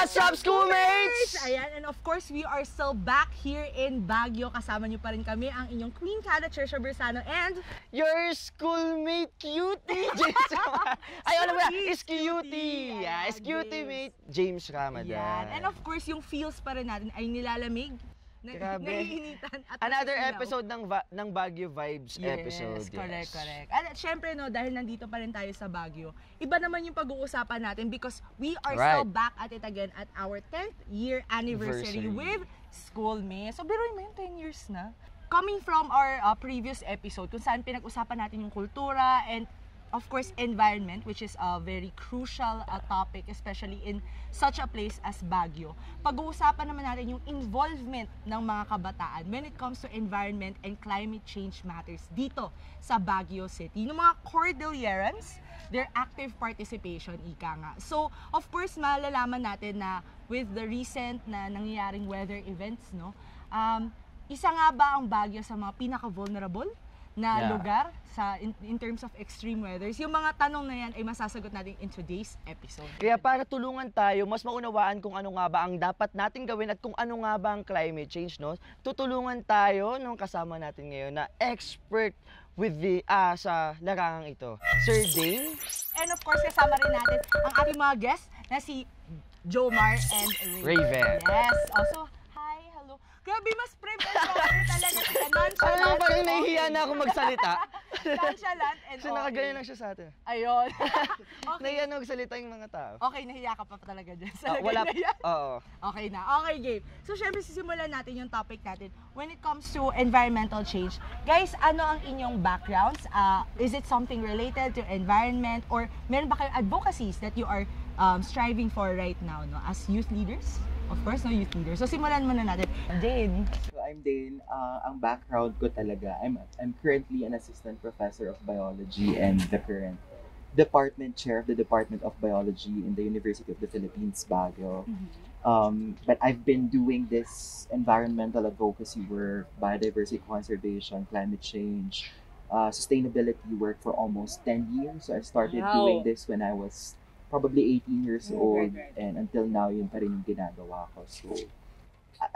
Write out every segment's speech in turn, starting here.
What's up, schoolmates? Ayan, and of course, we are still back here in Baguio. Kasama niyo pa rin kami, ang inyong Queen Kada, Trisha Bersano, and your schoolmate cutie, James Ramadan. Ay, ano ba? Is cutie. Yeah, is cutie mate, James Ramadan. Yan. And of course, yung feels pa rin natin ay nilalamig. Grabe. Naiinitan. Another episode ng Baguio Vibes episode. Yes, correct. At syempre, no, dahil nandito pa rin tayo sa Baguio, iba naman yung pag-uusapan natin because we are still back at it again at our 10th year anniversary with Schoolmates. So, biruin mo yung 10 years na. Coming from our previous episode, kung saan pinag-usapan natin yung kultura and of course, environment, which is a very crucial topic, especially in such a place as Baguio. Pag-uusapan naman natin yung involvement ng mga kabataan when it comes to environment and climate change matters dito sa Baguio City. Yung mga Cordillerans, their active participation, ika nga. So, of course, malalaman natin na with the recent na nangyayaring weather events, no, isa nga ba ang Baguio sa mga pinaka-vulnerable na lugar sa in terms of extreme weathers? Yung mga tanong na yan ay masasagot natin in today's episode. Kaya para tulungan tayo, mas maunawaan kung ano nga ba ang dapat natin gawin at kung ano nga ba ang climate change, no? Tutulungan tayo nung kasama natin ngayon na expert with the sa larangang ito, Sir Dane. And of course, kasama rin natin ang ating mga guests na si Jomar and Raven. Yes. Also, hi, hello. Grabe, mas privileged talaga. Alam mo, parang nahihiya na ako magsalita. Nonchalant and so, nakaganyan lang siya sa atin. Ayun. Okay. Nahiya na magsalita yung mga tao. Okay, nahiya ka pa talaga dyan. Wala. Oo. Okay na. Okay, game. So, syempre, sisimulan natin yung topic natin. When it comes to environmental change, guys, ano ang inyong backgrounds? Is it something related to environment? Or meron ba kayong advocacies that you are striving for right now, no, as youth leaders? Of course, no, youth leaders. So, simulan muna natin. Dane. So, I'm Dane. Ang background ko talaga, I'm currently an assistant professor of biology and the current department chair of the Department of Biology in the University of the Philippines, Baguio. But I've been doing this environmental advocacy work, biodiversity conservation, climate change, sustainability work for almost 10 years. So, I started doing this when I was probably 18 years old, and until now, yun pa rin yung ginagawa ko. So,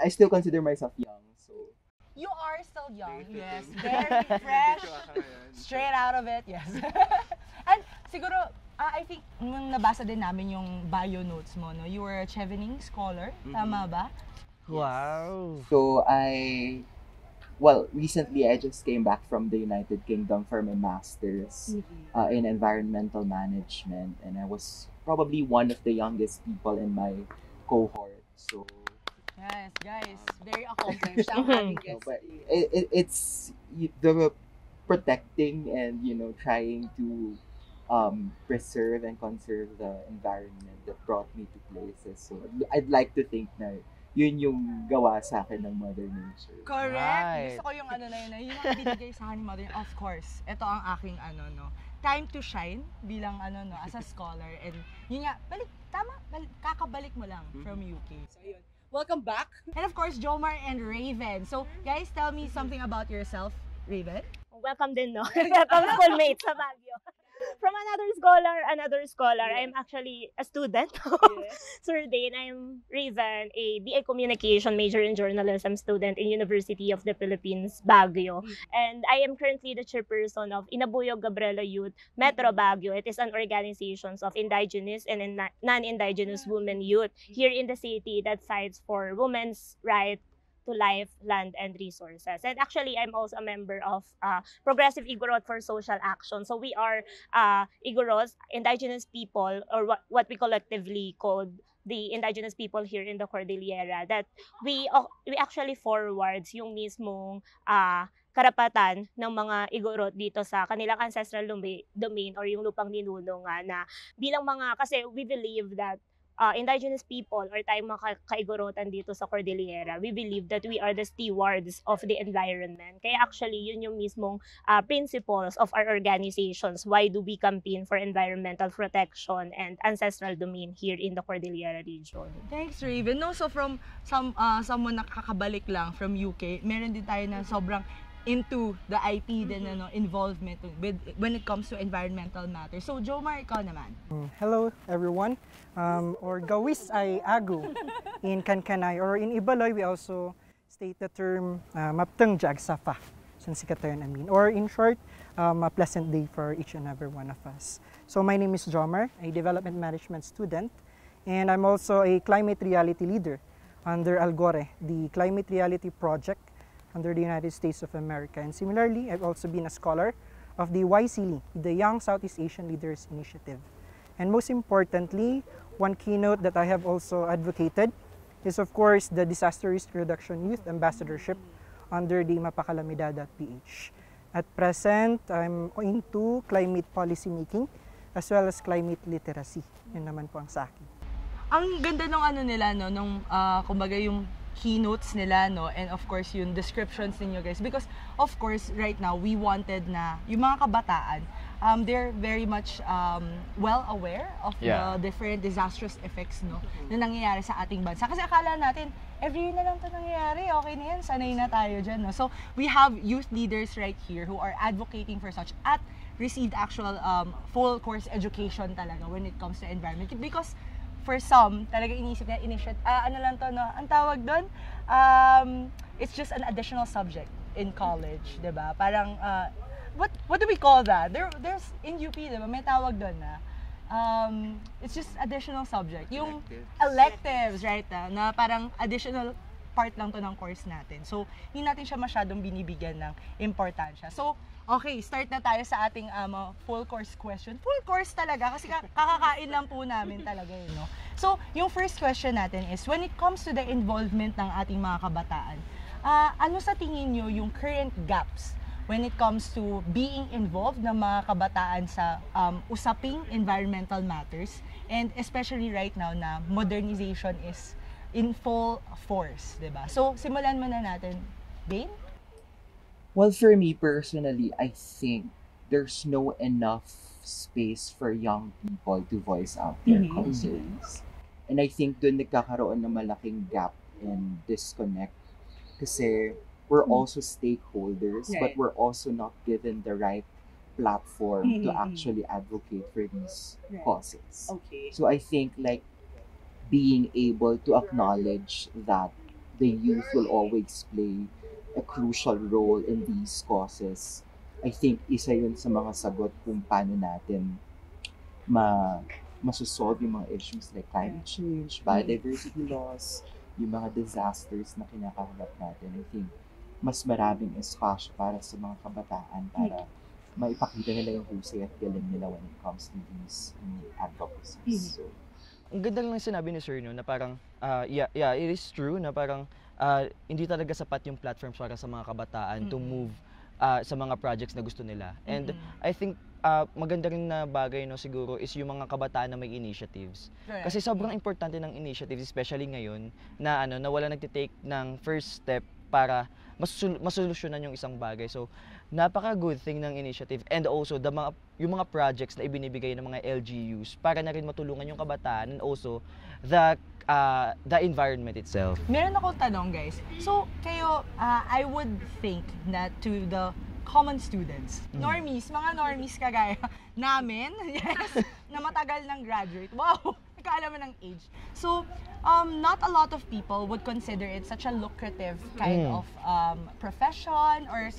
I still consider myself young. So, you are still young, yes. Very fresh, straight out of it, yes. And siguro, I think, nung nabasa din namin yung bio notes mo, no, you were a Chevening scholar, tama ba? Wow! So, recently I just came back from the United Kingdom for my master's in environmental management, and I was probably one of the youngest people in my cohort. So yes, guys, very accomplished. But it's the protecting and trying to preserve and conserve the environment that brought me to places. So I'd like to think na yun yung gawa sa akin ng Mother Nature. Correct. Right. Gusto ko yung ano na yun ang binigay sa akin ni Mother. Of course, ito ang aking time to shine bilang as a scholar. And yun nga, kakabalik mo lang from UK. So yun, welcome back. And of course, Jomar and Raven. So guys, tell me something about yourself, Raven. Welcome din, no? Welcome, schoolmates sa Baguio. From another scholar. I'm actually a student. Sir Dane, I'm Raven, a BA Communication major in journalism student in University of the Philippines, Baguio. And I am currently the chairperson of Inabuyog Gabriela Youth Metro Baguio. It is an organization of indigenous and non-indigenous women youth here in the city that fights for women's right to life, land, and resources. And actually, I'm also a member of Progressive Igorot for Social Action. So we are Igoros, indigenous people, or what we collectively call the indigenous people here in the Cordillera, that we actually forwards yung mismong karapatan ng mga Igorot dito sa kanilang ancestral domain or yung lupang ninuno nga na bilang mga, kasi we believe that indigenous people or tayong mga kaigorotan dito sa Cordillera, we believe that we are the stewards of the environment. Kaya actually, yun yung mismong principles of our organizations. Why do we campaign for environmental protection and ancestral domain here in the Cordillera region? Thanks, Raven. No, so from someone nakakabalik lang from UK, meron din tayo na sobrang into the IP din involvement when it comes to environmental matters. So Jomar, ikaw naman. Hello everyone. Or gawis ay agu in Kankanay, or in Ibaloy we also state the term mapteng jagsafa sa sikatayon amin, or in short a pleasant day for each and every one of us. So my name is Jomar, a development management student, and I'm also a climate reality leader under Algore, the Climate Reality Project under the United States of America. And similarly, I've also been a scholar of the YSEALI, the Young Southeast Asian Leaders Initiative. And most importantly, one keynote that I have also advocated is of course the Disaster Risk Reduction Youth Ambassadorship under the Mapakalamidad.ph. At present, I'm into climate policy making as well as climate literacy. Yun naman po ang sa akin. Ang ganda ng nila nung kumbaga yung keynotes nila and of course yung descriptions ninyo guys, because of course right now we wanted na yung mga kabataan they're very much well aware of the different disastrous effects na nangyayari sa ating bansa, kasi akala natin every year na lang ito nangyayari, okay na yan, sanay na tayo dyan, so we have youth leaders right here who are advocating for such at received actual full course education talaga when it comes to environment, because for some, talaga inisip na ano lang to, ang tawag doon, it's just an additional subject in college, diba? Parang, what do we call that? There's, in UP, diba, may tawag doon na, it's just additional subject. Yung electives, right, na parang additional part lang to ng course natin. So, hindi natin siya masyadong binibigyan ng importansya. So, okay, start na tayo sa ating full course question. Full course talaga kasi kakakain lang po namin talaga yun, So, yung first question natin is, when it comes to the involvement ng ating mga kabataan, ano sa tingin nyo yung current gaps when it comes to being involved ng mga kabataan sa usaping environmental matters, and especially right now na modernization is in full force, diba? So, simulan muna natin. Dane? Well, for me personally, I think there's no enough space for young people to voice out their concerns. And I think doon nagkakaroon ng malaking gap and disconnect kasi we're also stakeholders, but we're also not given the right platform to actually advocate for these causes. Okay. So I think like being able to acknowledge that the youth will always play a crucial role in these causes, I think isa yun sa mga sagot kung paano natin masosolve yung mga issues like climate change, biodiversity loss, yung mga disasters na kinakaharap natin. I think mas maraming espasyo para sa mga kabataan para maipakita nila yung husay at galing nila when it comes to these advocacies. So, ang ganda lang sinabi ni Sir na parang it is true na parang hindi talaga sapat yung platforms para sa mga kabataan to move sa mga projects na gusto nila. And I think maganda rin na bagay siguro is yung mga kabataan na may initiatives. Kasi sobrang importante ng initiatives, especially ngayon na na wala nagte-take ng first step para masolusyonan yung isang bagay. So napaka-good thing ng initiative, and also yung mga projects na ibinibigay ng mga LGUs para na rin matulungan yung kabataan, and also the environment itself. Meron akong tanong, guys. So kayo, I would think that to the common students, mga normies kagaya namin, yes, na matagal ng graduate. Wow, nagkaalaman ng age. So, not a lot of people would consider it such a lucrative kind of profession or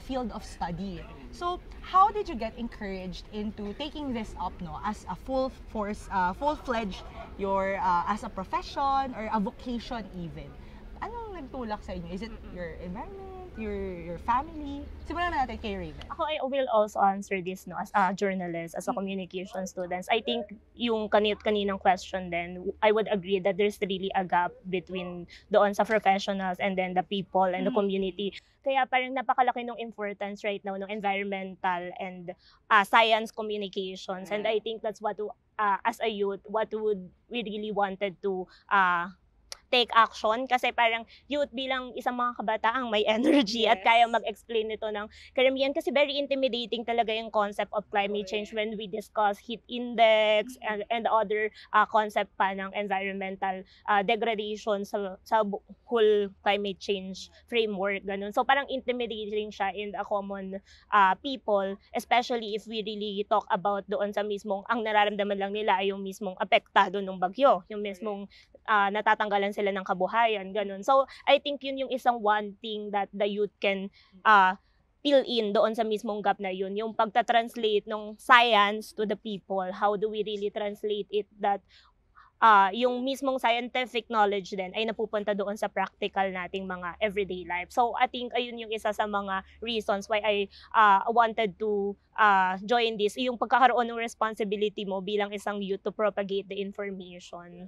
field of study. So, how did you get encouraged into taking this up as a full-fledged as a profession or a vocation even? Anong nagtulak sa inyo? Is it your environment, your family? Simulan na natin kay Raven. Ako, I will also answer this as a journalist, as a communication student. I think yung kaninang question then, I would agree that there's really a gap between doon sa professionals and then the people and the community. Kaya parang napakalaki ng importance right now ng environmental and science communications. And I think that's what as a youth, what would we really wanted to take action kasi parang youth bilang isang mga kabataang may energy at kaya mag-explain nito ng karamihan kasi very intimidating talaga yung concept of climate change when we discuss heat index and other concept pa ng environmental degradation sa whole climate change framework, ganun. So parang intimidating siya in the common people, especially if we really talk about doon sa mismong, ang nararamdaman lang nila ay yung mismong apektado ng bagyo, yung mismong natatanggalan sila ng kabuhayan, ganun. So I think yun yung isang one thing that the youth can fill in doon sa mismong gap na yun, yung pagta-translate ng science to the people. How do we really translate it that yung mismong scientific knowledge din ay napupunta doon sa practical nating mga everyday life. So I think ayun yung isa sa mga reasons why I wanted to join this, yung pagkakaroon ng responsibility mo bilang isang youth to propagate the information.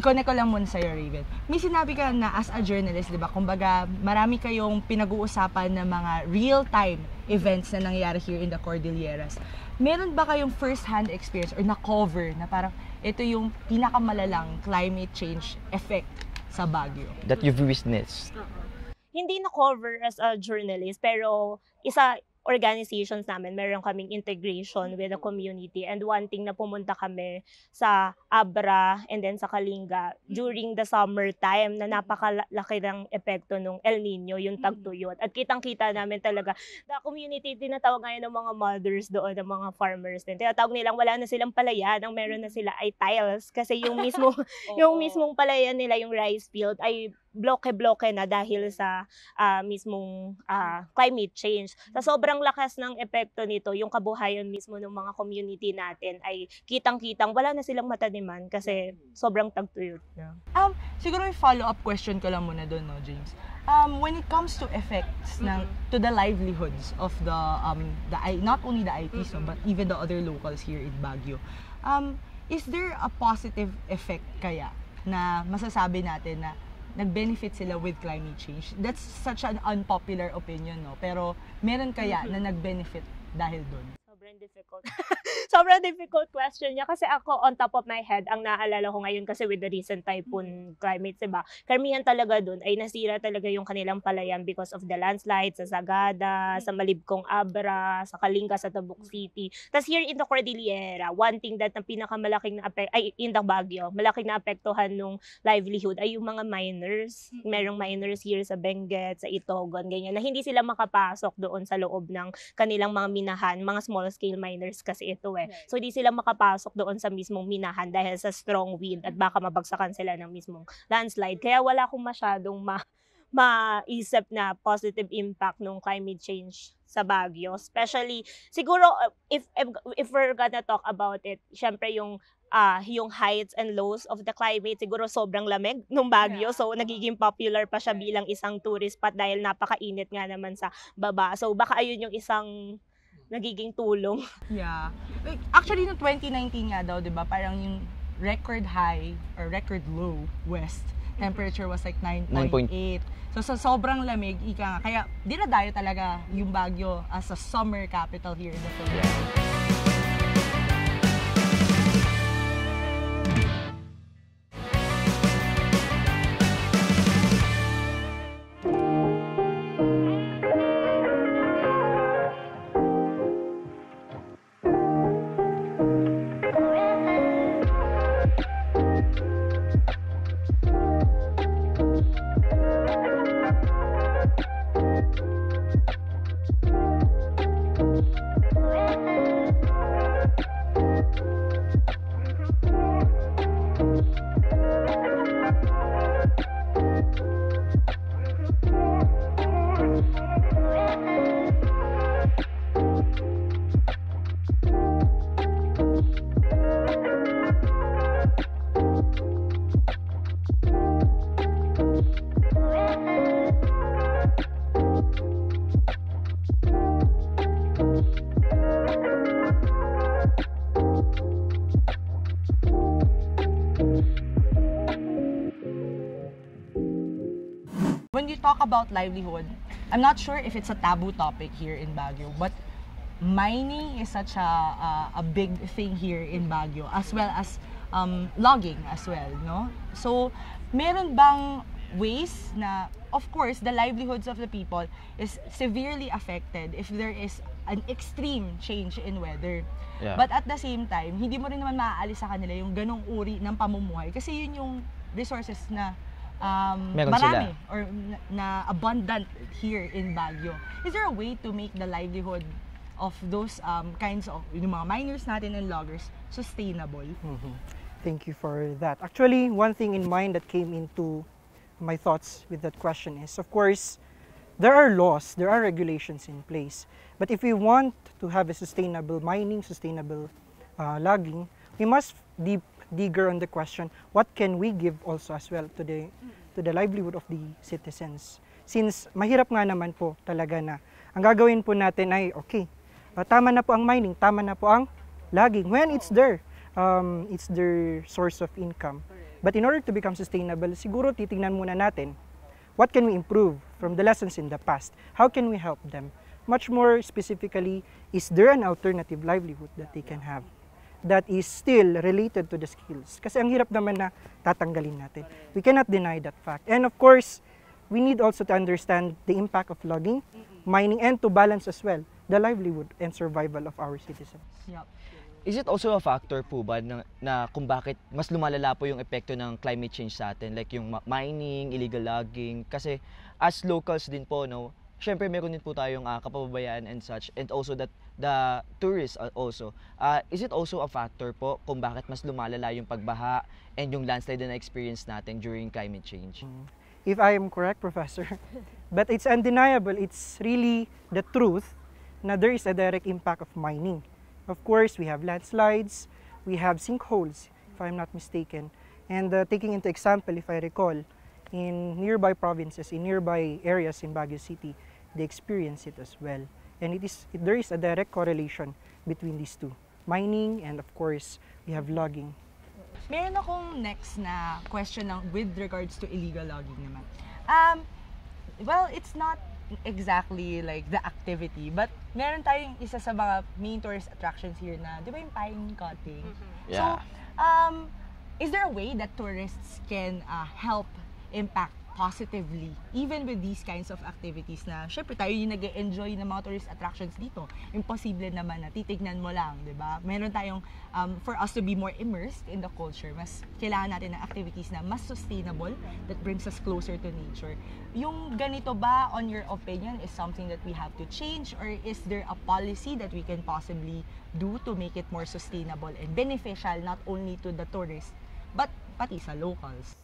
Connect ko lang muna sa'yo, Raven. May sinabi ka na as a journalist, di ba? Kumbaga, marami kayong pinag-uusapan ng mga real-time events na nangyayari here in the Cordilleras. Meron ba kayong first-hand experience or na-cover na parang ito yung pinakamalalang climate change effect sa Baguio? That you've witnessed. Hindi na-cover as a journalist, pero organizations namin, meron kaming integration with the community, and one thing na pumunta kami sa Abra and then sa Kalinga during the summer time na napakalaki ng epekto ng El Nino, yung tagtuyot. At kitang-kita namin talaga, the community, tinatawag ngayon ng mga mothers doon, ng mga farmers din. Tinatawag nilang wala na silang palayan, ang meron na sila ay tiles, kasi yung mismo yung mismong palayan nila, yung rice field, ay bloke-bloke na dahil sa mismong climate change. Sa sobrang lakas ng epekto nito, yung kabuhayan mismo ng mga community natin ay kitang-kitang wala na silang mataniman kasi sobrang tagtuyot. Yeah. Siguro may follow-up question ko lang muna doon, no, James. When it comes to effects to the livelihoods of the not only the ITs, but even the other locals here in Baguio, is there a positive effect kaya na masasabi natin na nag-benefit sila with climate change? That's such an unpopular opinion, no? Pero meron kaya na nag-benefit dahil doon? Sobrang difficult. Sobrang difficult question niya kasi ako on top of my head, ang naalala ko ngayon kasi with the recent typhoon climate, diba? Karamihan talaga doon ay nasira talaga yung kanilang palayan because of the landslides sa Sagada, sa Malibcong Abra, sa Kalinga, sa Tabuk City. Tapos here in the Cordillera, one thing that ang pinakamalaking na in the Baguio, malaking na apektuhan nung livelihood ay yung mga miners. Merong miners here sa Benguet, sa Itogon, ganyan, na hindi sila makapasok doon sa loob ng kanilang mga minahan, mga small scale miners kasi ito eh. So, di sila makapasok doon sa mismong minahan dahil sa strong wind at baka mabagsakan sila ng mismong landslide. Kaya wala akong masyadong maisip na positive impact ng climate change sa Baguio. Especially, siguro, if we're gonna talk about it, syempre yung heights and lows of the climate, siguro sobrang lamig nung Baguio. So, nagiging popular pa siya bilang isang tourist spot dahil napakainit nga naman sa baba. So, baka ayun yung isang nagiging tulong. Yeah. Actually, no 2019 nga daw, di ba? Parang yung record high or record low west temperature was like 9.8. So, sa sobrang lamig, ika nga. Kaya, dinadayo talaga yung Baguio as a summer capital here in the Philippines. When you talk about livelihood, I'm not sure if it's a taboo topic here in Baguio, but mining is such a big thing here in Baguio, as well as logging as well, no? So, meron bang ways na, of course, the livelihoods of the people is severely affected if there is an extreme change in weather. Yeah. But at the same time, hindi mo rin naman maaalis sa kanila yung ganong uri ng pamumuhay kasi yun yung resources na Meron marami sila. or na abundant here in Baguio. Is there a way to make the livelihood of those kinds of yung mga miners natin and loggers sustainable? Thank you for that. Actually, one thing in mind that came into my thoughts with that question is, of course, there are laws, there are regulations in place. But if we want to have a sustainable mining, sustainable logging, we must digger on the question, what can we give also as well to the livelihood of the citizens? Since mahirap nga naman po talaga na ang gagawin po natin ay, okay, tama na po ang mining, tama na po ang logging. When it's their source of income. But in order to become sustainable, siguro titingnan muna natin, what can we improve from the lessons in the past? How can we help them? Much more specifically, is there an alternative livelihood that they can have that is still related to the skills? Kasi ang hirap naman na tatanggalin natin. We cannot deny that fact. And of course, we need also to understand the impact of logging, mining, and to balance as well the livelihood and survival of our citizens. Yep. Is it also a factor po ba na kung bakit mas lumalala po yung epekto ng climate change sa atin? Like yung mining, illegal logging. Kasi as locals din po, no, syempre meron din po tayong kapababayaan and such. And also that the tourists also. Is it also a factor po kung bakit mas lumalala yung pagbaha and yung landslide na experience natin during climate change? If I am correct, Professor, but it's undeniable, it's really the truth na there is a direct impact of mining. Of course, we have landslides, we have sinkholes, if I'm not mistaken. And taking into example, if I recall, in nearby provinces, in nearby areas in Baguio City, they experience it as well. And there is a direct correlation between these two, mining and of course, we have logging. Meron akong next na question with regards to illegal logging naman. Well, it's not exactly like the activity, but meron tayong isa sa mga main tourist attractions here na, di ba yung pine cutting? Yeah. So, is there a way that tourists can help impact positively even with these kinds of activities na syempre tayo yung nag-enjoy ng mga tourist attractions dito? Imposible naman na titignan mo lang, di ba? Meron tayong for us to be more immersed in the culture, mas kailangan natin ng activities na mas sustainable that brings us closer to nature. Yung ganito ba, on your opinion, is something that we have to change, or is there a policy that we can possibly do to make it more sustainable and beneficial not only to the tourists but pati sa locals?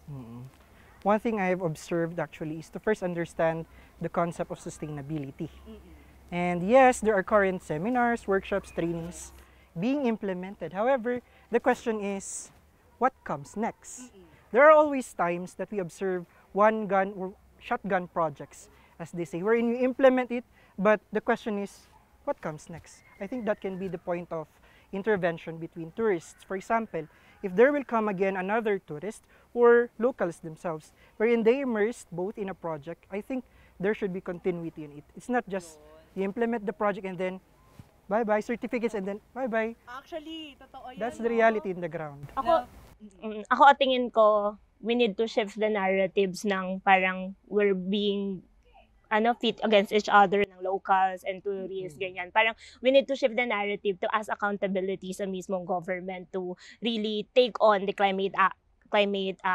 One thing I've observed actually is to first understand the concept of sustainability. And yes, there are current seminars, workshops, trainings being implemented. However, the question is, what comes next? There are always times that we observe one gun or shotgun projects, as they say, wherein you implement it, but the question is, what comes next? I think that can be the point of intervention between tourists. For example, if there will come again another tourist or locals themselves, wherein they immersed both in a project, I think there should be continuity in it. It's not just you implement the project and then bye-bye, certificates and then bye-bye. Actually, totoo yun. That's the reality in the ground. Ako at tingin ko, we need to shift the narratives ng parang we're being fit against each other ng locals and tourists, ganyan. Parang we need to shift the narrative to ask accountability sa mismong government to really take on the climate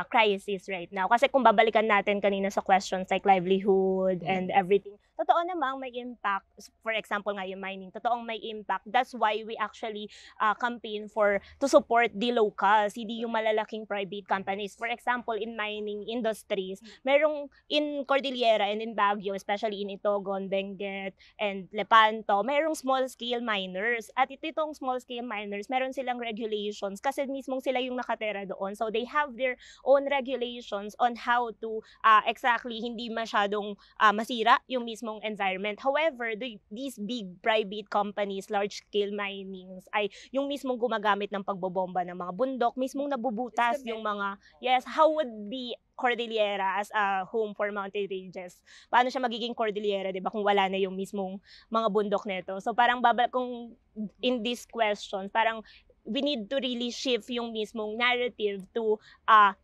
crisis right now. Kasi kung babalikan natin kanina sa questions like livelihood and everything, totoo namang may impact. For example nga yung mining, totoong may impact. That's why we actually campaign to support the locals, hindi yung malalaking private companies. For example, in mining industries, merong in Cordillera and in Baguio, especially in Itogon, Benguet, and Lepanto, merong small-scale miners. At itong small-scale miners, meron silang regulations kasi mismong sila yung nakatera doon. So they have their own regulations on how to exactly hindi masyadong masira yung mismong environment. However, these big private companies, large-scale minings, ay yung mismong gumagamit ng pagbobomba ng mga bundok, mismong nabubutas yung mga, how would be Cordillera as a home for mountain ranges? Paano siya magiging Cordillera, di ba, kung wala na yung mismong mga bundok nito? So parang kung in this question, parang we need to really shift yung mismong narrative to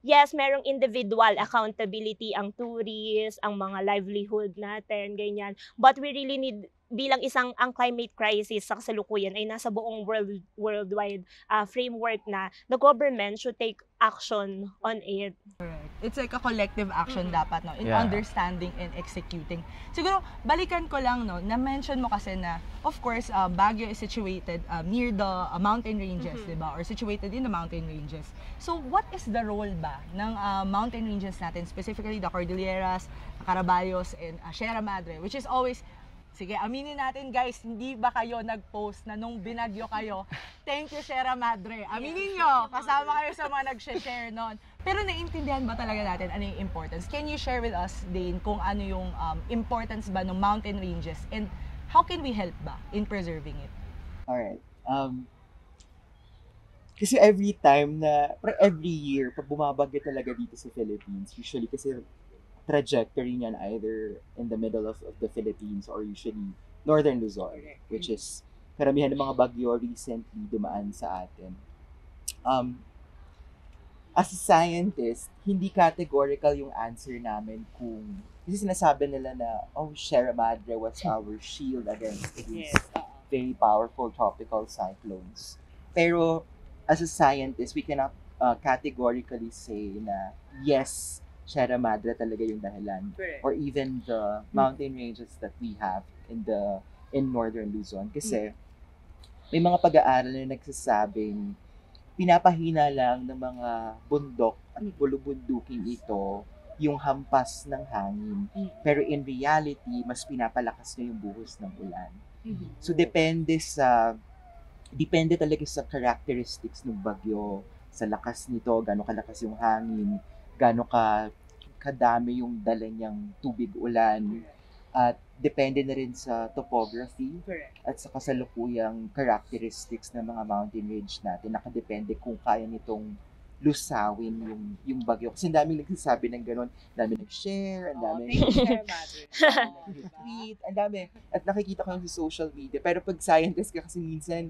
yes, merong individual accountability ang tourists, ang mga livelihood natin, ganyan. But we really need, bilang ang climate crisis sa kasalukuyan ay nasa buong worldwide framework na the government should take action on it. Correct. It's like a collective action dapat, no, in Yeah. understanding and executing. Siguro balikan ko lang, no, na-mention mo kasi na of course Baguio is situated near the mountain ranges, 'di ba? Or situated in the mountain ranges. So what is the role ba ng mountain ranges natin, specifically the Cordilleras, Caraballos and Sierra Madre, which is always, sige, aminin natin guys, hindi ba kayo nag-post na nung binagyo kayo, thank you Sierra Madre. Aminin nyo, kasama kayo sa mga nag-share nun. Pero naiintindihan ba talaga natin ano yung importance? Can you share with us, Dane, kung ano yung importance ba ng mountain ranges and how can we help ba in preserving it? Alright. Kasi every year, pag bumabagyo talaga dito sa Philippines, usually kasi trajectory niyan either in the middle of the Philippines or usually northern Luzon, which is karamihan ng mga bagyo recently dumaan sa atin. As a scientist, hindi categorical yung answer namin kung, kasi sinasabi nila na, oh, Sierra Madre was our shield against these very powerful tropical cyclones. Pero as a scientist, we cannot categorically say na yes, Sierra Madre talaga yung dahilan. Correct. Or even the mountain ranges that we have in northern Luzon. Kasi may mga pag-aaral na nagsasabing pinapahina lang ng mga bundok at bulubundukin ito yung hampas ng hangin. Pero in reality, mas pinapalakas na yung buhos ng ulan. So depende talaga sa characteristics ng bagyo, sa lakas nito, gaano kalakas yung hangin, gaano kadami yung dala niyang tubig ulan, at depende na rin sa topography at sa kasalukuyang characteristics ng mga mountain range natin. Nakadepende kung kaya nitong lusawin yung bagyo. Kasi ang daming nagsasabi ng gano'n, ang dami nag-share, ang dami nag-tweet, ang dami. At nakikita ko yun sa social media. Pero pag scientist ka kasi minsan,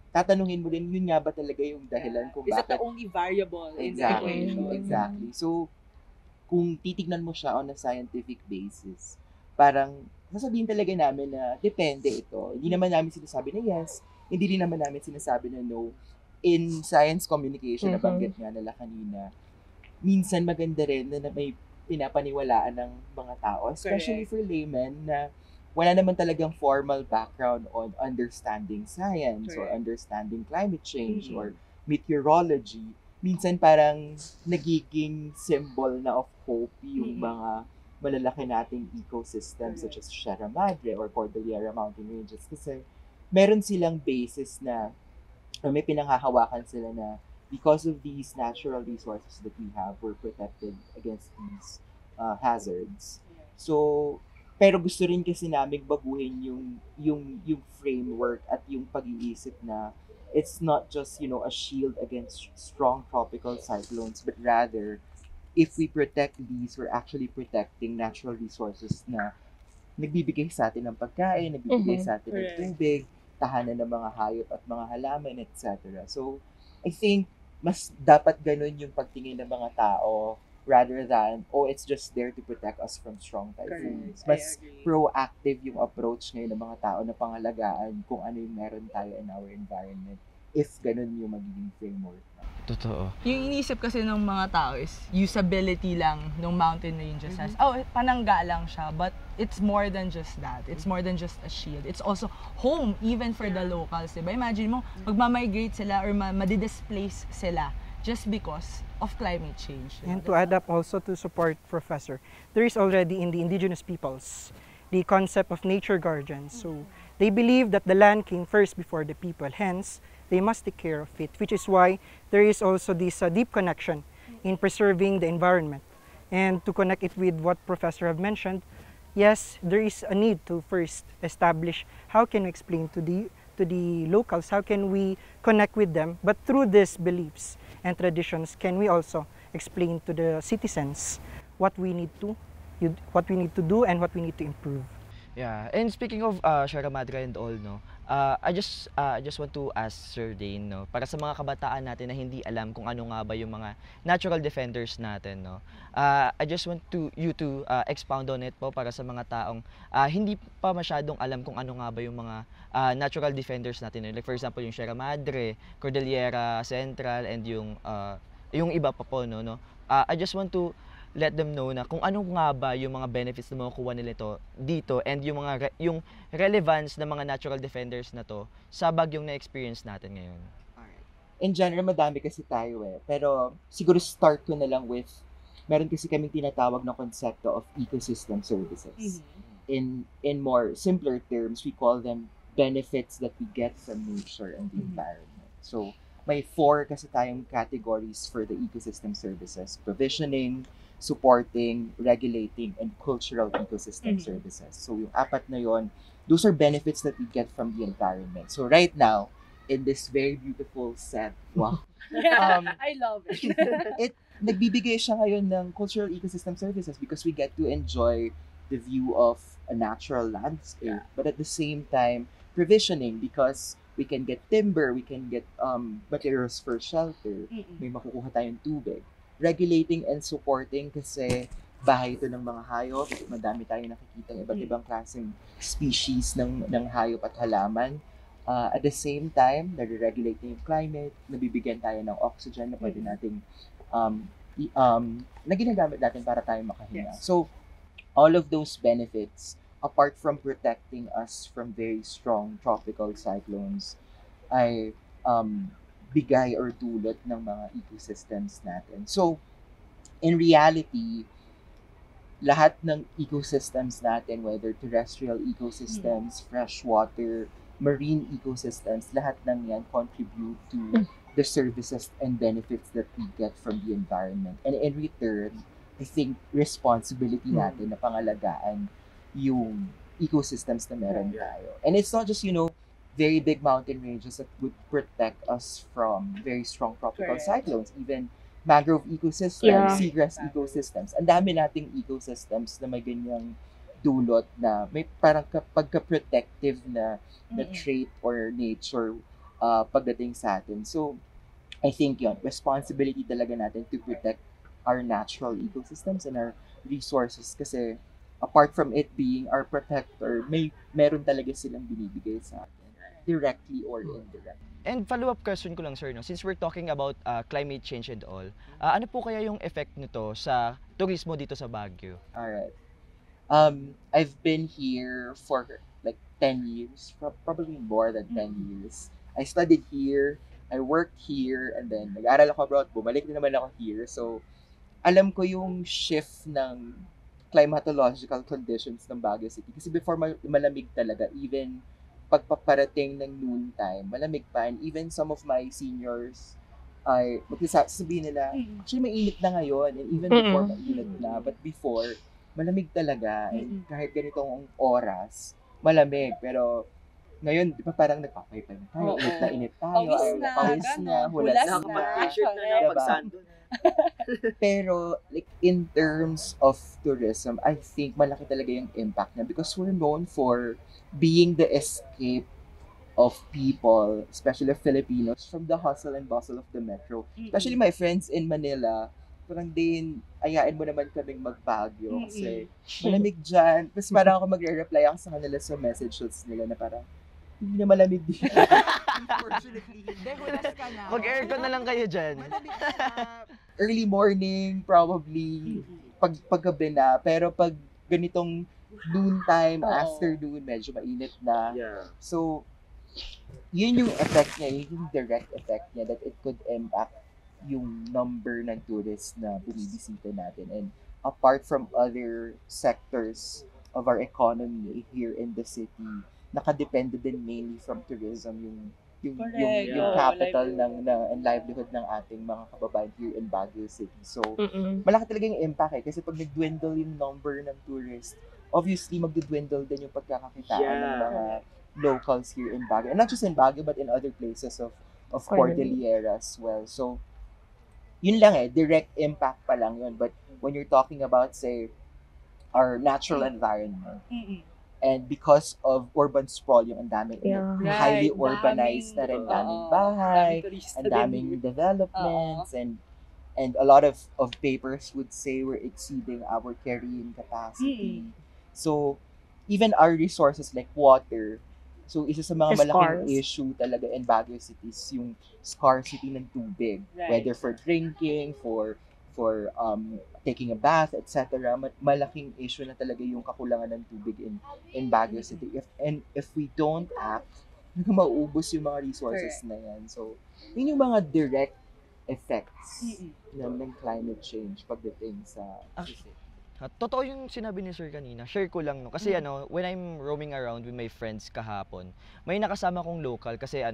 tatanungin mo din, yun nga ba talaga yung dahilan kung bakit? Is that the only variable in the Exactly, equation? exactly. So, kung titignan mo siya on a scientific basis, parang sasabihin talaga namin na depende ito. Hindi naman namin sinasabi na yes, hindi din naman namin sinasabi na no. In science communication, nabanggit nga nila kanina, minsan maganda rin na may pinapaniwalaan ng mga tao, especially for laymen na wala naman talagang formal background on understanding science or understanding climate change or meteorology. Minsan parang nagiging symbol na of hope yung mga malalaki nating ecosystems such as Sierra Madre or Cordillera Mountain Ranges kasi meron silang basis na or may pinanghahawakan sila na because of these natural resources that we have, we're protected against these hazards. So, pero gusto rin kasi namin baguhin yung framework at yung pag-iisip na it's not just, a shield against strong tropical cyclones, but rather, if we protect these, we're actually protecting natural resources na nagbibigay sa atin ng pagkain, nagbibigay sa atin ng tubig, tahanan ng mga hayop at mga halaman, etc. So, I think, mas dapat ganun yung pagtingin ng mga tao rather than, it's just there to protect us from strong typhoons. Mas proactive yung approach ngayon ng mga tao na pangalagaan kung ano yung meron tayo in our environment if ganun yung magiging framework. Totoo. Yung iniisip kasi ng mga tao is usability lang ng mountain ranges as, panangga lang siya. But it's more than just that. It's more than just a shield. It's also home even for the locals. Diba? Imagine mo, magmamigrate sila or madidisplace sila just because of climate change. And to add up also to support Professor, there is already in the indigenous peoples the concept of nature guardians. So they believe that the land came first before the people. Hence, they must take care of it, which is why there is also this deep connection in preserving the environment. And to connect it with what Professor have mentioned, yes, there is a need to first establish how can we explain to the locals, how can we connect with them, but through these beliefs and traditions, can we also explain to the citizens what we need to do and what we need to improve. Yeah, and speaking of Sierra Madre and all, no, I just want to ask Sir Dane, no, para sa mga kabataan natin na hindi alam kung ano nga ba yung mga natural defenders natin, no. I just want you to expound on it po para sa mga taong hindi pa masyadong alam kung ano nga ba yung mga natural defenders natin. Like for example, yung Sierra Madre, Cordillera Central, and yung iba pa po, no. I just want to let them know na kung ano nga ba yung mga benefits na makukuha nila dito and yung yung relevance ng mga natural defenders na to sa bagyong na-experience natin ngayon. Alright. In general, madami kasi tayo Pero siguro start ko na lang with, meron kasi kaming tinatawag na konsepto of ecosystem services. In more simpler terms, we call them benefits that we get from nature and the environment. So, may 4 kasi tayong categories for the ecosystem services: provisioning, supporting, regulating, and cultural ecosystem services. So yung 4 na yon, those are benefits that we get from the environment. So right now, in this very beautiful set, wow, I love it. nagbibigay siya ngayon ng cultural ecosystem services because we get to enjoy the view of a natural landscape. But at the same time, provisioning because we can get timber, we can get materials for shelter, may makukuha tayong tubig. Regulating and supporting kasi bahay ito ng mga hayop. Madami tayong nakikita ng iba't ibang klaseng species ng hayop at halaman. At the same time, nare-regulate yung climate, nabibigyan tayo ng oxygen na pwede nating na ginagamit natin para tayo makahinga. So, all of those benefits, apart from protecting us from very strong tropical cyclones, ay bigay or dulot ng mga ecosystems natin. So, in reality, lahat ng ecosystems natin, whether terrestrial ecosystems, freshwater, marine ecosystems, lahat ng yan contribute to the services and benefits that we get from the environment. And in return, I think responsibility natin na pangalagaan yung ecosystems na meron tayo. And it's not just, very big mountain ranges that would protect us from very strong tropical cyclones, even mangrove ecosystems, seagrass ecosystems. Ang dami nating ecosystems na may ganyang dulot na may parang pagka-protective na trait or nature pagdating sa atin. So, I think responsibility talaga natin to protect our natural ecosystems and our resources kasi apart from it being our protector, meron talaga silang binibigay sa atin. Directly or indirectly. And follow-up question ko lang, sir, no? Since we're talking about climate change and all, ano po kaya yung effect nito sa turismo dito sa Baguio? Alright. I've been here for like 10 years, probably more than 10 years. I studied here, I worked here, and then nag-aral ako abroad, bumalik na naman ako here. So, alam ko yung shift ng climatological conditions ng Baguio City. Kasi before malamig talaga, even pagpaparating ng noontime, malamig pa. And even some of my seniors ay magsasabihin nila, actually mainit na ngayon. And even before, mainit na. But before, malamig talaga. And kahit ganitong oras, malamig. Pero ngayon, di ba parang nagpapaypay na tayo. Init tayo. Pawis na. Hulas na. T-shirt na pag-sando na. Pero like in terms of tourism, I think malaki talaga yung impact niya because we're known for being the escape of people, especially Filipinos, from the hustle and bustle of the metro. Especially my friends in Manila, parang din, ayain mo naman kaming mag-Baguio kasi malamig dyan. Tapos parang ako magre-reply ako sa kanila sa messages nila na parang, hindi na malamig dito. Unfortunately, hindi. Hulas ka na. Mag-aircon na lang kayo dyan. Malamig na. Early morning, probably, paggabi na. Pero pag ganitong noontime, afternoon, medyo mainit na. So, yun yung effect niya, yun yung direct effect niya that it could impact yung number ng tourists na bumibisita natin. And apart from other sectors of our economy here in the city, nakadepende din mainly from tourism yung capital and livelihood ng ating mga kababayan here in Baguio City. So, malaki talaga yung impact kasi pag nag-dwindle yung number ng tourists, obviously magdudwindle din yung pagkakakitaan ng mga locals here in Baguio. And not just in Baguio, but in other places of Cordillera as well. So, yun lang direct impact pa lang yun. But when you're talking about, say, our natural environment, And because of urban sprawl, yung ang daming Yeah. highly Right, urbanized na rin, daming bahay, turista ang daming developments, and a lot of papers would say we're exceeding our carrying capacity. So, even our resources like water, so isa sa mga Is malaking scarce. issue talaga in Baguio City is yung scarcity ng tubig. Right. Whether for drinking, for taking a bath, etc. Malaking issue na talaga yung kakulangan ng tubig in Baguio City. If we don't act, mauubos yung mga resources na yan. So, yun yung mga direct effects ng climate change pagdating sa city. Totoo yung sinabi ni Sir kanina. Share ko lang no kasi when I'm roaming around with my friends kahapon, may nakasama kong local kasi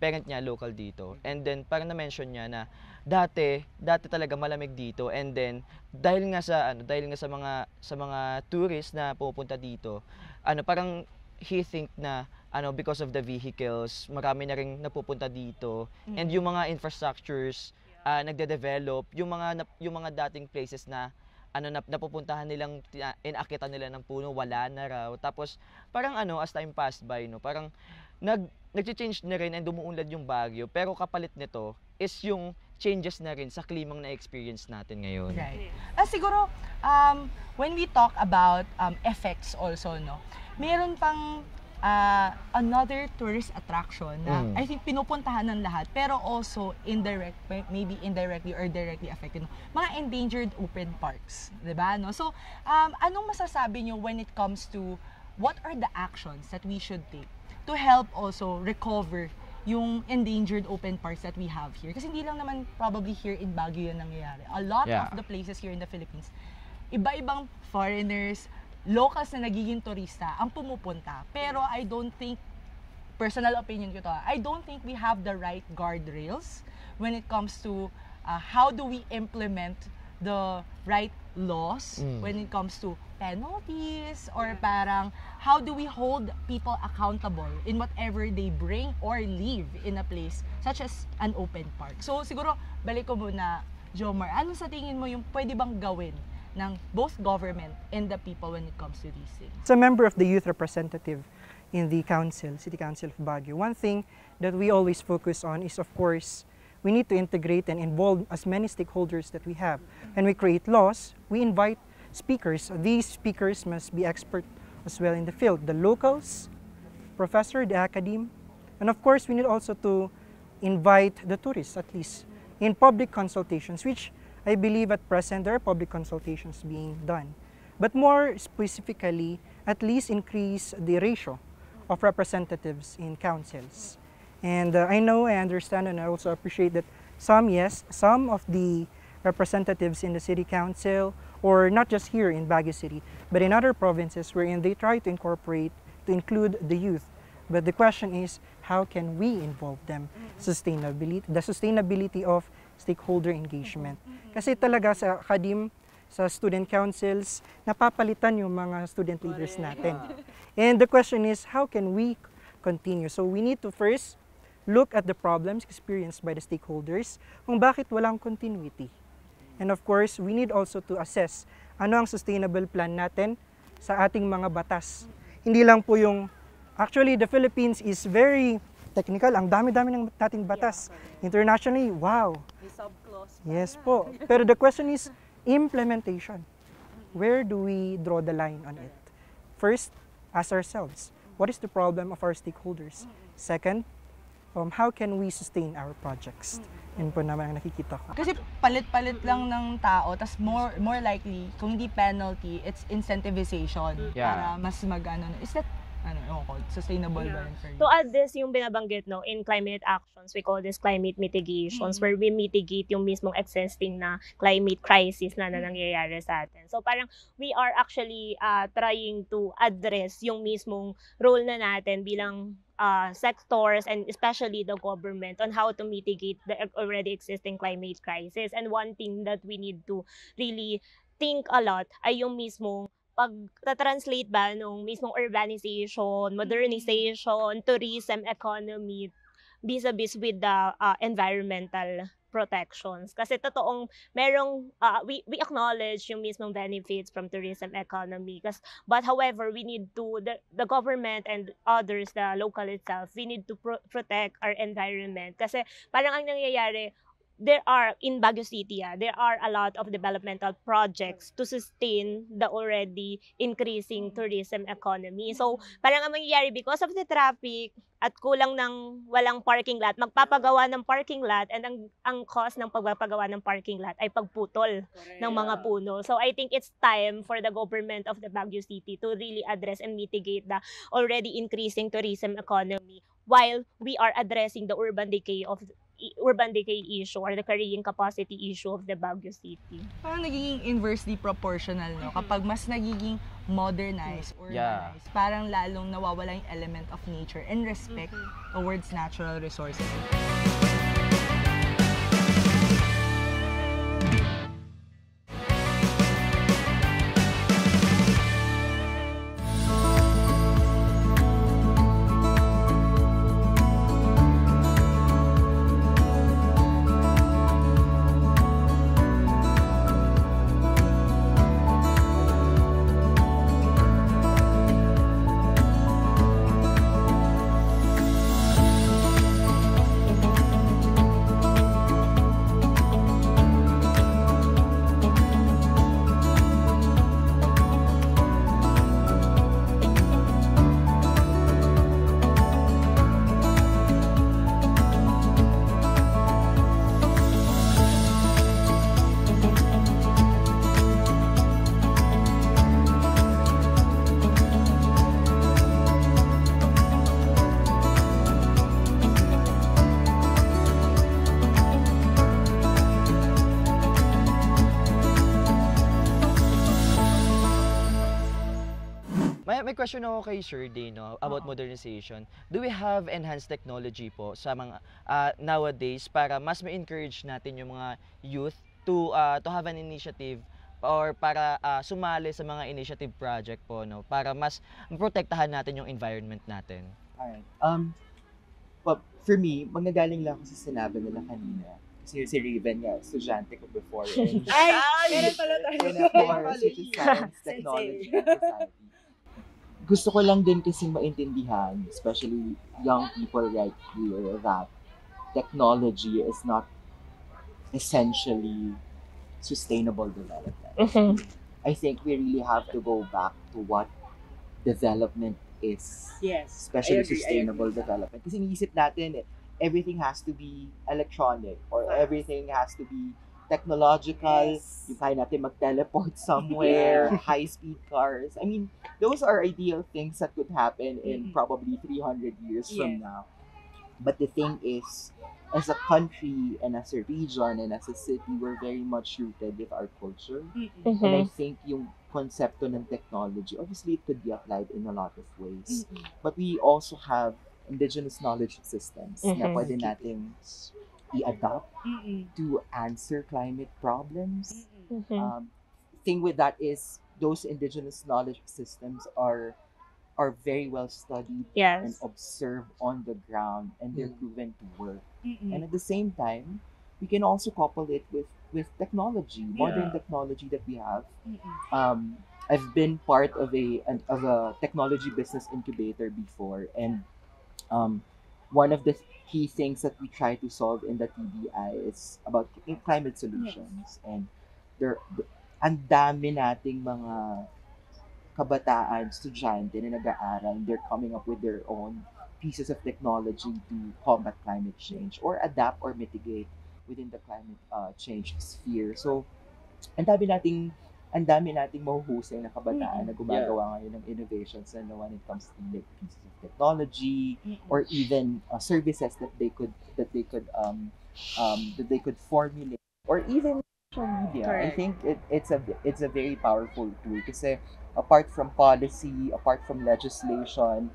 parent niya local dito. And then parang na-mention niya na dati talaga malamig dito, and then dahil nga sa mga tourists na pupunta dito, parang he think na because of the vehicles, marami na ring napupunta dito, and yung mga infrastructures nagde-develop, yung mga dating places na napupuntahan nilang, inakyatan nila ng puno, wala na raw. Tapos parang as time passed by, parang nag-change na rin and dumuunlad yung Baguio, pero kapalit nito is yung changes na rin sa klimang na-experience natin ngayon. Right. Siguro, when we talk about effects also, meron pang another tourist attraction na I think pinupuntahan ng lahat, pero also maybe indirectly or directly affected, mga endangered open parks, diba? So, anong masasabi nyo when it comes to what are the actions that we should take to help also recover yung endangered open parks that we have here? Kasi hindi lang naman probably here in Baguio yan nangyayari. A lot of the places here in the Philippines, iba-ibang foreigners, locals na nagiging turista ang pumupunta. Pero I don't think, personal opinion ko to, I don't think we have the right guardrails when it comes to how do we implement the right laws when it comes to penalties, or parang how do we hold people accountable in whatever they bring or leave in a place such as an open park. So siguro, balik ko muna, Jomar, ano sa tingin mo yung pwede bang gawin ng both government and the people when it comes to these things? As a member of the youth representative in the council, City Council of Baguio, one thing that we always focus on is, of course, we need to integrate and involve as many stakeholders that we have. When we create laws, we invite speakers. These speakers must be expert as well in the field. The locals, professor, the academe, and of course, we need also to invite the tourists, at least, in public consultations, which I believe at present there are public consultations being done. But more specifically, at least increase the ratio of representatives in councils. And I know, I understand, and I also appreciate that some of the representatives in the city council, or not just here in Baguio City, but in other provinces wherein they try to include the youth. But the question is, how can we involve them? The sustainability of stakeholder engagement. Kasi talaga sa academe, sa student councils, napapalitan yung mga student leaders natin. And the question is, how can we continue? So we need to first look at the problems experienced by the stakeholders kung bakit walang continuity. And of course, we need also to assess ano ang sustainable plan natin sa ating mga batas. Hindi lang po yung, actually the Philippines is very technical, ang dami-dami ng nating batas. Internationally, wow. Yes po. Pero the question is implementation. Where do we draw the line on it? First, ask ourselves, what is the problem of our stakeholders? Second, how can we sustain our projects? Yun po naman ang nakikita ko. Kasi palit-palit lang ng tao, tas more likely, kung hindi penalty, it's incentivization. Para mas is that, sustainable ba yun for you? To add this, yung binabanggit, in climate actions, we call this climate mitigations, where we mitigate yung mismong existing na climate crisis na nangyayari sa atin. So parang we are actually trying to address yung mismong role na natin bilang sectors, and especially the government, on how to mitigate the already existing climate crisis. And one thing that we need to really think a lot ay yung mismong pag-translate ba nung mismong urbanization, modernization, tourism, economy, vis-a-vis with the environmental protections. Kasi totoong we acknowledge yung mismong benefits from tourism economy. But however, we need to, the government and others, the local itself, we need to protect our environment. Kasi parang ang nangyayari, in Baguio City, there are a lot of developmental projects to sustain the already increasing tourism economy. So, parang ang mangyayari, because of the traffic at kulang ng walang parking lot, magpapagawa ng parking lot, and ang cost ng pagpapagawa ng parking lot ay pagputol ng mga puno. So, I think it's time for the government of the Baguio City to really address and mitigate the already increasing tourism economy while we are addressing the urban decay issue or the carrying capacity issue of the Baguio City. Parang nagiging inversely proportional, no? Kapag mas nagiging modernized, urbanized, parang lalong nawawala yung element of nature and respect towards natural resources. May question ako kay Sir Day, no, about modernization. Do we have enhanced technology po sa mga nowadays para mas ma-encourage natin yung mga youth to have an initiative or para sumali sa mga initiative project po, no, para mas protektahan natin yung environment natin? Alright. But for me, manggagaling lang ako sa sinabi nila kanina. Kasi si Raven nga, estudyante ko before. And Meron pala tayo. in a course which is science, technology, and society. Gusto ko lang din kasi maintindihan, especially young people right here, that technology is not essentially sustainable development. I think we really have to go back to what development is. Yes. Especially sustainable development. Kasi iniisip natin, everything has to be electronic or everything has to be technological. Yes. Yung kaya natin mag-teleport somewhere, high-speed cars. I mean, those are ideal things that could happen in probably 300 years from now. But the thing is, as a country and as a region and as a city, we're very much rooted with our culture. And I think yung konsepto ng technology, obviously it could be applied in a lot of ways. But we also have indigenous knowledge systems na pwede nating i-adopt to answer climate problems. Thing with that is those indigenous knowledge systems are very well studied and observed on the ground, and they're proven to work. And at the same time, we can also couple it with technology, modern technology that we have. I've been part of a technology business incubator before, and one of the key things that we try to solve in the TBI is about climate solutions. And ang dami nating mga kabataan, estudyante na nag-aaral, they're coming up with their own pieces of technology to combat climate change or adapt or mitigate within the climate change sphere. So, ang dami nating mahuhusay na kabataan na gumagawa ngayon ng innovations na when it comes to like pieces of technology or even services that they could formulate, or even social media. I think it's a very powerful tool kasi apart from policy, apart from legislation,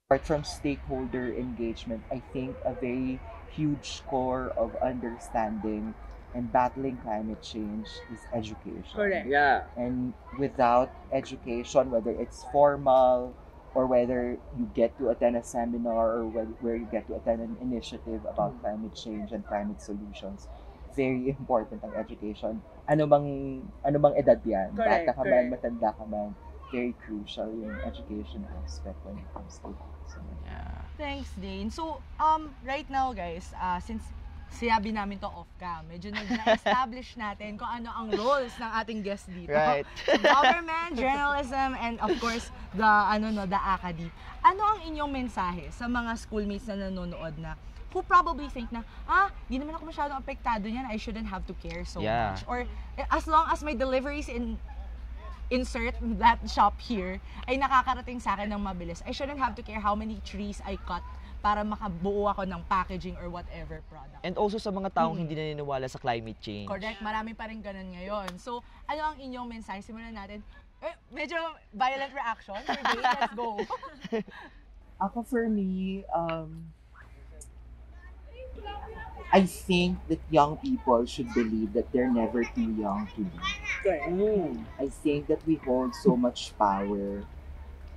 apart from stakeholder engagement, I think a very huge core of understanding and battling climate change is education. Correct. Yeah. And without education, whether it's formal or whether you get to attend a seminar or where you get to attend an initiative about climate change and climate solutions, very important ang education. Ano bang edad yan? Correct, Bata ka man, correct. matanda ka man, very crucial yung education aspect when it comes to that. So, Yeah. Thanks, Dane. So, right now, guys, since sinabi namin to off-cam, medyo na-establish natin kung ano ang roles ng ating guest dito. Right. Government, journalism, and of course, the academy. Ano ang inyong mensahe sa mga schoolmates na nanonood na who probably think na, di naman ako masyadong apektado niyan, I shouldn't have to care so Yeah. much. Or as long as my deliveries insert that shop here ay nakakarating sa akin ng mabilis, I shouldn't have to care how many trees I cut para makabuo ako ng packaging or whatever product. And also sa mga taong hindi naniniwala sa climate change. Correct, marami pa rin ganun ngayon. So, ano ang inyong mensahe? Simulan natin. Medyo violent reaction. Sige, let's go. ako for me, I think that young people should believe that they're never too young to lead. I think that we hold so much power.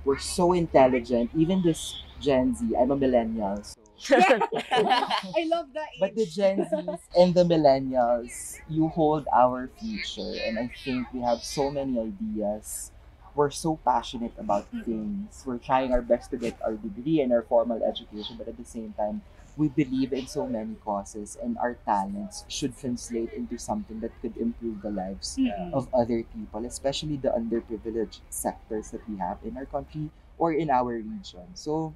We're so intelligent. Even this Gen Z, I'm a millennial, so I love that age. but the Gen Zs and the millennials, you hold our future, and I think we have so many ideas. We're so passionate about things. We're trying our best to get our degree and our formal education, but at the same time, we believe in so many causes, and our talents should translate into something that could improve the lives of other people, especially the underprivileged sectors that we have in our country or in our region. So,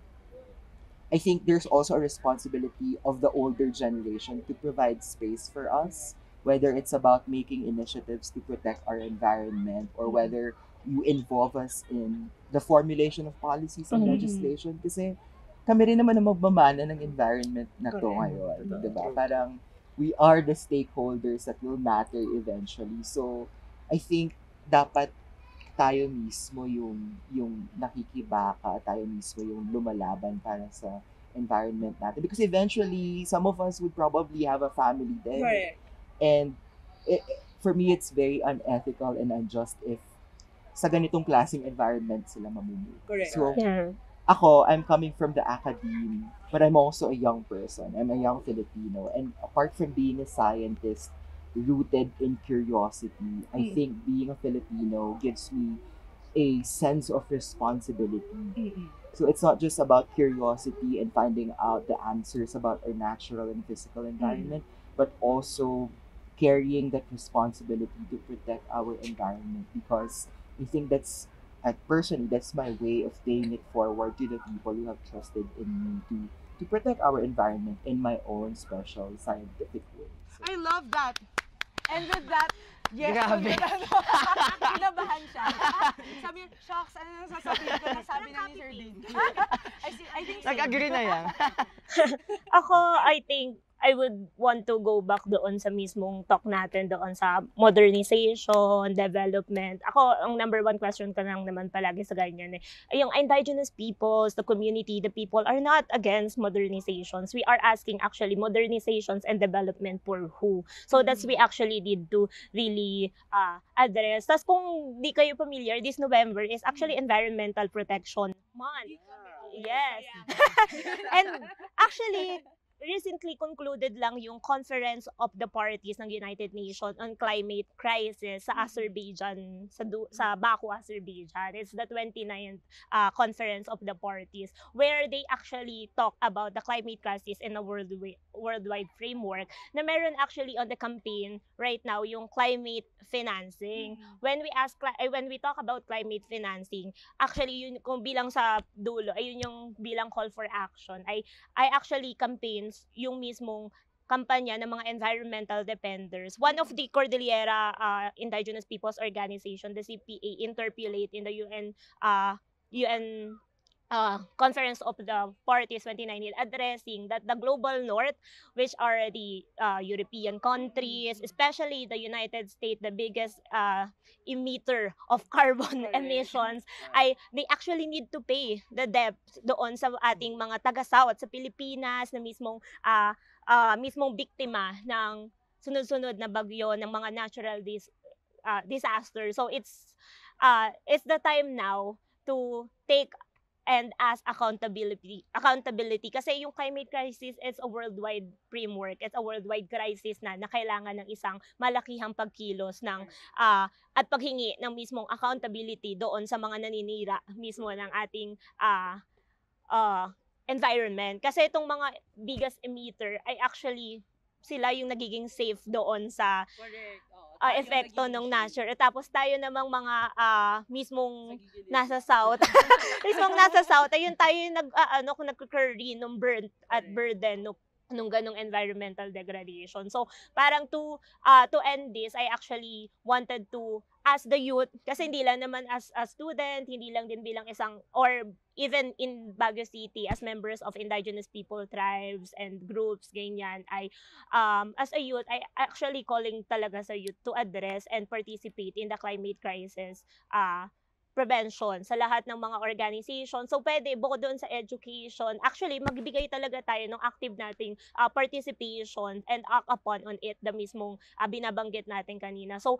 I think there's also a responsibility of the older generation to provide space for us, whether it's about making initiatives to protect our environment or whether you involve us in the formulation of policies and legislation. Kasi kami rin naman ang magmamana ng environment na to ngayon. Diba? Parang we are the stakeholders that will matter eventually. So, I think dapat tayo mismo yung nakikibaka, tayo mismo yung lumalaban para sa environment natin. Because eventually, some of us would probably have a family then. Correct. And for me, it's very unethical and unjust if sa ganitong klaseng environment sila mamumuhay. Correct. So, Yeah. ako, I'm coming from the academe, but I'm also a young person. I'm a young Filipino. And apart from being a scientist rooted in curiosity, I think being a Filipino gives me a sense of responsibility. So it's not just about curiosity and finding out the answers about our natural and physical environment, but also carrying that responsibility to protect our environment, because I think that's personally, that's my way of paying it forward to the people who have trusted in me to protect our environment in my own special scientific way. So, I love that. And with that, yes, Grabe. kinabahan siya. Sabi niya, shocks, ano nang sasabihin ko na sabi na ni Sir Dean. I think same. Nag-agree na yan. Ako, I think I would want to go back doon sa mismong talk natin doon sa modernization, development. Ako, ang number one question ka lang naman palagi sa ganyan yung indigenous peoples, the community, the people are not against modernizations. We are asking actually modernizations and development for who. So that's we actually need to really address. Tapos kung di kayo familiar, this November is actually Environmental Protection Month. Yes. And actually, recently concluded lang yung Conference of the Parties ng United Nations on Climate Crisis sa Azerbaijan, sa Baku, Azerbaijan. It's the 29th Conference of the Parties, where they actually talk about the climate crisis in a worldwide framework, na meron actually on the campaign right now yung climate financing. When we talk about climate financing, actually yun kung bilang sa dulo, ayun yung bilang call for action, I actually campaign yung mismong kampanya ng mga environmental defenders. One of the Cordillera Indigenous Peoples Organization, the CPA, interpolate in the UN Conference of the Parties 2019, addressing that the global north, which are the European countries, especially the United States, the biggest emitter of carbon emissions, they actually need to pay the debt doon sa ating mga taga-south, sa Pilipinas, na mismong biktima ng sunod-sunod na bagyo, ng mga natural disaster. So it's the time now to take and as accountability kasi yung climate crisis is a worldwide framework, it's a worldwide crisis na kailangan ng isang malakihang pagkilos ng at paghingi ng mismong accountability doon sa mga naninira mismo ng ating environment, kasi itong mga biggest emitter ay actually sila yung nagiging safe doon sa epekto ng nature. Tapos tayo namang mga mismong nasa south, ayun tayo yung nag-carry ng burden nung ganong environmental degradation. So, parang to end this, I actually wanted to ask the youth, kasi hindi lang naman as a student, hindi lang din bilang isang, or even in Baguio City, as members of indigenous people, tribes, and groups, ganyan, as a youth, I actually calling talaga sa youth to address and participate in the climate crisis prevention sa lahat ng mga organization. So, pwede, bukod doon sa education, actually, magbigay talaga tayo ng active nating participation and act upon on it, the mismong binabanggit natin kanina. So,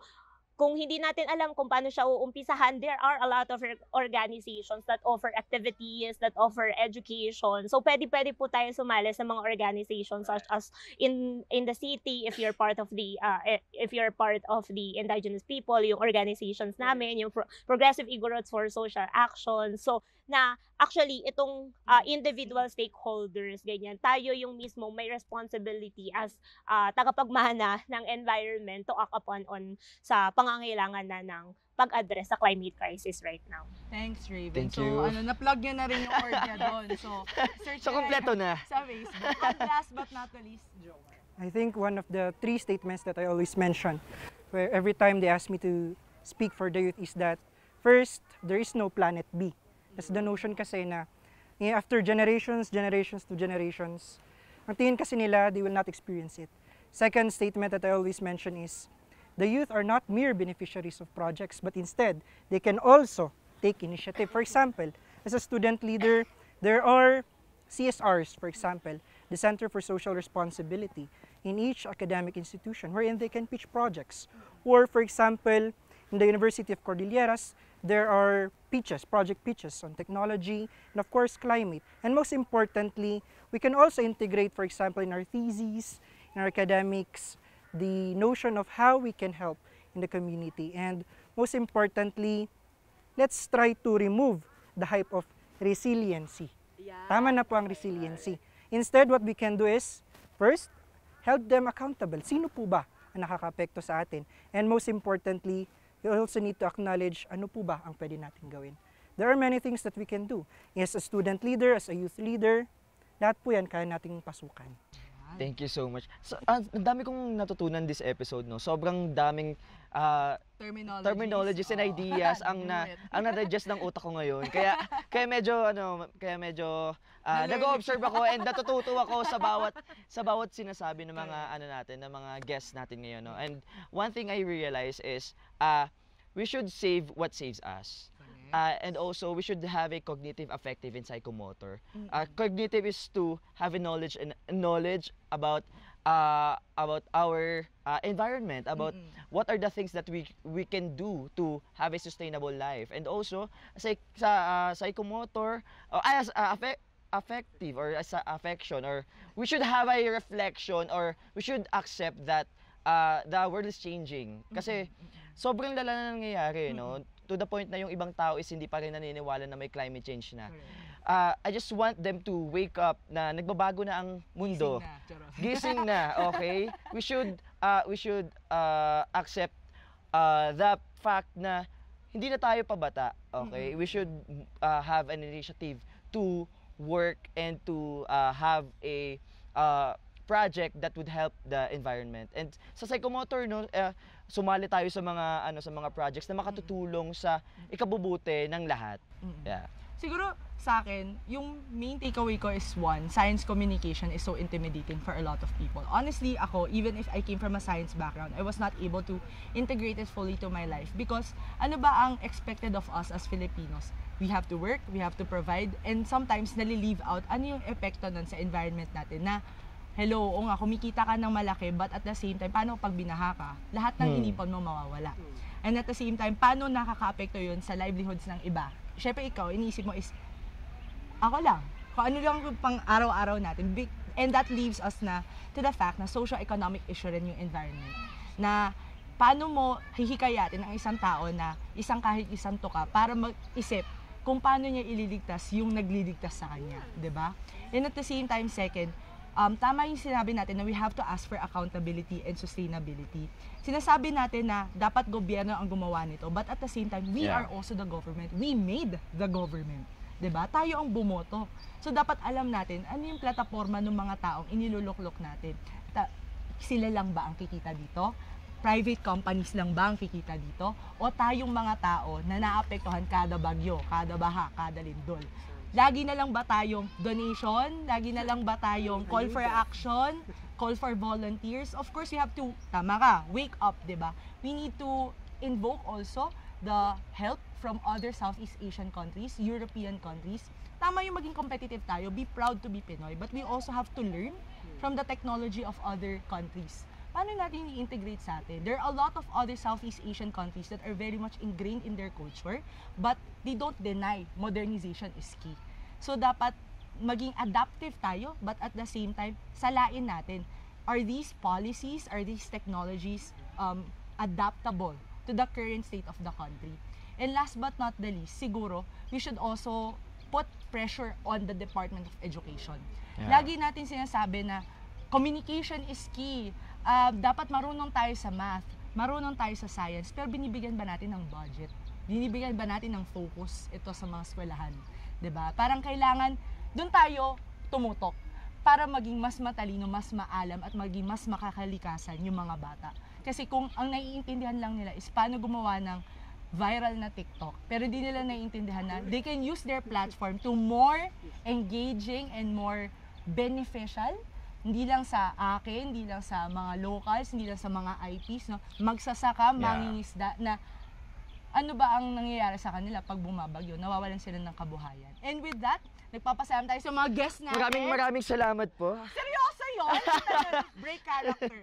kung hindi natin alam kung paano siya uumpisahan, there are a lot of organizations that offer activities, that offer education. So, pwede po tayo sumali sa mga organizations such as in the city, if you're part of the indigenous people, yung organizations namin, yung Progressive Igorots for Social Action. So, na actually itong individual stakeholders, ganyan, tayo yung mismo may responsibility as tagapagmana ng environment to act upon on sa pangangailangan na ng pag-address sa climate crisis right now. Thanks, Raven. Thank so, you. Na-plug niya na rin yung org niya doon. So, search So, kompleto na. sa Facebook. And last but not the least, Joe. I think one of the 3 statements that I always mention, where every time they ask me to speak for the youth, is that first, there is no planet B. That's the notion kasi na after generations to generations, ang tingin kasi nila, they will not experience it. Second statement that I always mention is, the youth are not mere beneficiaries of projects, but instead, they can also take initiative. For example, as a student leader, there are CSRs, for example, the Center for Social Responsibility in each academic institution wherein they can pitch projects. Or, for example, in the University of Cordilleras, there are project pitches on technology, and of course, climate. And most importantly, we can also integrate, for example, in our theses, in our academics, the notion of how we can help in the community. And most importantly, let's try to remove the hype of resiliency. Tama na po ang resiliency. Instead, what we can do is, first, hold them accountable. Sino po ba ang nakaka-apekto sa atin? And most importantly, we also need to acknowledge ano po ba ang pwede natin gawin. There are many things that we can do. As a student leader, as a youth leader, lahat po yan kaya nating pasukan. Thank you so much. So, ang dami kong natutunan this episode, no. Sobrang daming terminologies and ideas ang na-digest ng utak ko ngayon. Kaya medyo nag-observe ako and natututo ako sa bawat sinasabi ng mga ng mga guests natin ngayon, no. And one thing I realize is we should save what saves us. And also, we should have a cognitive, affective, and psychomotor. Cognitive is to have a knowledge about our environment, about what are the things that we can do to have a sustainable life. And also, psychomotor, as affective or as affection, or we should have a reflection, or we should accept that the world is changing. Kasi sobrang lala na nangyayari, no? To the point na yung ibang tao is hindi pa rin naniniwala na may climate change na. I just want them to wake up na nagbabago na ang mundo. Gising na, okay? We should accept the fact na hindi na tayo pabata, okay? We should have an initiative to work and to have a project that would help the environment. And sa psychomotor, no, sumali tayo sa mga projects na makatutulong sa ikabubuti ng lahat. Yeah. Siguro sa akin, yung main takeaway ko is one, science communication is so intimidating for a lot of people. Honestly, ako, even if I came from a science background, I was not able to integrate it fully to my life because ano ba ang expected of us as Filipinos? We have to work, we have to provide, and sometimes nali-leave out ano yung epekto nun sa environment natin na hello, o nga, kumikita ka ng malaki, but at the same time, paano pag binaha ka? Lahat ng inipon mo mawawala. And at the same time, paano nakaka-apekto yun sa livelihoods ng iba? Siyempre ikaw, iniisip mo is, Ako lang. Kung ano lang yung pang araw-araw natin. And that leaves us na to the fact na socio-economic issue rin yung environment. Na paano mo hihikayatin ang isang tao na kahit isang tuka para mag-isip kung paano niya ililigtas yung nagliligtas sa kanya, 'di ba? And at the same time, second, tama yung sinabi natin na we have to ask for accountability and sustainability. Sinasabi natin na dapat gobyerno ang gumawa nito, but at the same time, we are also the government. We made the government. 'Di ba? Tayo ang bumoto. So dapat alam natin ano yung plataforma ng mga taong iniluluklok natin. Sila lang ba ang kikita dito? Private companies lang ba ang kikita dito? O tayong mga tao na naapektuhan kada bagyo, kada baha, kada lindol? Lagi na lang ba tayong donation? Lagi na lang ba tayong call for action? Call for volunteers? Of course, we have to, tama ka, wake up, di ba? We need to invoke also the help from other Southeast Asian countries, European countries. Tama yung maging competitive tayo, be proud to be Pinoy, but we also have to learn from the technology of other countries. Paano natin i-integrate sa atin? There are a lot of other Southeast Asian countries that are very much ingrained in their culture, but they don't deny modernization is key. So dapat maging adaptive tayo, but at the same time, salain natin, are these policies, are these technologies adaptable to the current state of the country? And last but not the least, siguro, we should also put pressure on the Department of Education. Yeah. Lagi natin sinasabi na communication is key. Dapat marunong tayo sa math, marunong tayo sa science, pero binibigyan ba natin ng budget? Binibigyan ba natin ng focus ito sa mga eskwelahan? 'Di ba? Parang kailangan doon tayo tumutok para maging mas matalino, mas maalam at maging mas makakalikasan yung mga bata. Kasi kung ang naiintindihan lang nila is paano gumawa ng viral na TikTok, pero di nila naiintindihan na they can use their platform to more engaging and more beneficial. Hindi lang sa akin, hindi lang sa mga locals, hindi lang sa mga IPs, no? Magsasaka, mangingisda, na ano ba ang nangyayari sa kanila pag bumabagyo? Nawawalan sila ng kabuhayan. And with that, nagpapasalamat tayo sa mga guests natin. Maraming salamat po. Seryoso yun? Break character.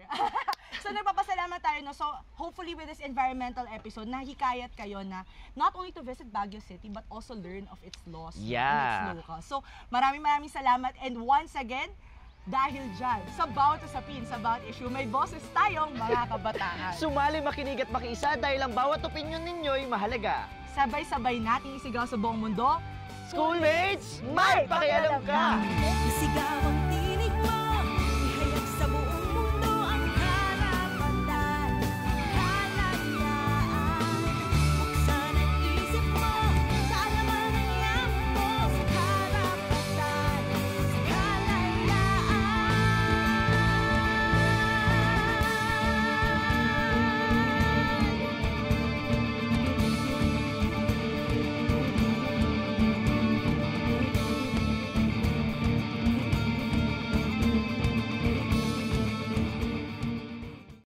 So nagpapasalamat tayo, no? So hopefully with this environmental episode, nahikayat kayo na not only to visit Baguio City, but also learn of its laws and its locals. So maraming salamat. And once again, dahil dyan, sa bawat usapin, sa bawat issue, may boses tayong mga kabataan. Sumali, makinig at makiisa dahil ang bawat opinyon ninyo'y mahalaga. Sabay-sabay nating isigaw sa buong mundo. Schoolmates, may pakialam ka! Isigaw ang